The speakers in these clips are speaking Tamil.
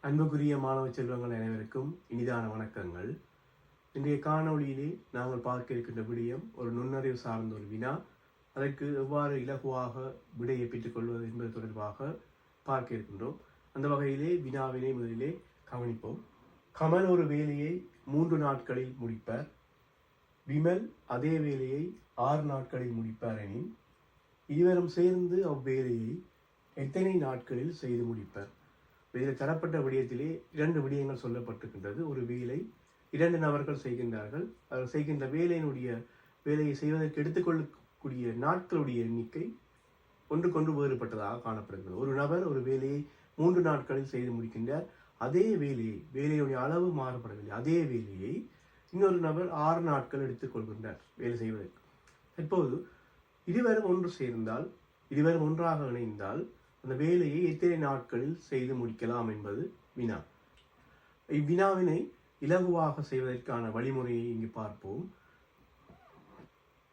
அன்புக்குரிய மாணவ செல்வங்கள் அனைவருக்கும் இனிதான வணக்கங்கள். இன்றைய காணொளியிலே நாங்கள் பார்க்க இருக்கின்ற விடயம் ஒரு நுண்ணறிவு சார்ந்த ஒரு வினா. அதற்கு எவ்வாறு இலகுவாக விடையை பெற்றுக்கொள்வது என்பது தொடர்பாக பார்க்க இருக்கின்றோம். அந்த வகையிலே வினாவினை முதலிலே கவனிப்போம். கமல் ஒரு வேலையை 3 நாட்களில் முடிப்பார், விமல் அதே வேலையை 6 நாட்களில் முடிப்பார் எனின் இருவரும் சேர்ந்து அவ்வேலையை எத்தனை நாட்களில் செய்து முடிப்பர்? இதில் தரப்பட்ட விடயத்திலே 2 விடயங்கள் சொல்லப்பட்டிருக்கின்றது. ஒரு வேலை 2 நபர்கள் செய்கின்றார்கள். அவர் செய்கின்ற வேலையை செய்வதற்கு எடுத்துக்கொள்ளக்கூடிய நாட்களுடைய எண்ணிக்கை ஒன்றுக்கொன்று வேறுபட்டதாக காணப்படுகிறது. ஒரு நபர் ஒரு வேலையை 3 நாட்களில் செய்து முடிக்கின்றார். அதே வேலையுடைய அளவு மாறுபடவில்லை. அதே வேலையை இன்னொரு நபர் 6 நாட்கள் எடுத்துக்கொள்கின்றார் வேலை செய்வதற்கு. இப்போது இருவரும் ஒன்று சேர்ந்தால், இருவரும் ஒன்றாக இணைந்தால் அந்த வேலையை எத்தனை நாட்களில் செய்து முடிக்கலாம் என்பது வினா. இவ்வினாவினை இலகுவாக செய்வதற்கான வழிமுறையை இங்கு பார்ப்போம்.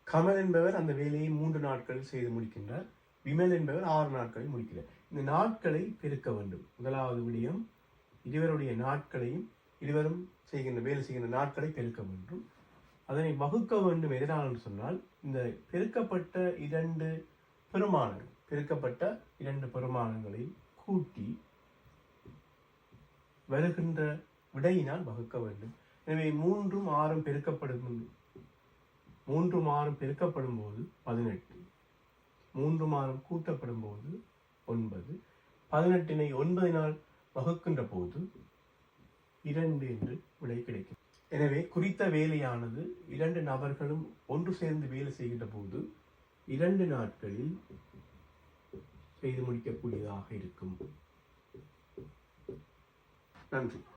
கமல் என்பவர் அந்த வேலையை 3 நாட்களில் செய்து முடிக்கின்றார். விமல் என்பவர் 6 நாட்களில் முடிக்கிறார். இந்த நாட்களை பெருக்க வேண்டும். முதலாவது விடயம், இருவருடைய நாட்களையும் வேலை செய்கின்ற நாட்களை பெருக்க வேண்டும். அதனை வகுக்க வேண்டும். எதனால் என்று சொன்னால், இந்த பெருக்கப்பட்ட 2 பெருமானங்களை கூட்டி வருகின்ற விடையினால் வகுக்க வேண்டும். எனவே 3 6 பெருக்கப்படும் போது 18, 3 6 கூட்டப்படும் போது 9, 18 9 வகுக்கின்ற போது 2 என்று விடை கிடைக்கும். எனவே குறித்த வேலையானது 2 நபர்களும் ஒன்று சேர்ந்து வேலை செய்கின்ற போது 2 நாட்களில் செய்து முடிக்கக்கூடியதாக இருக்கும். நன்றி.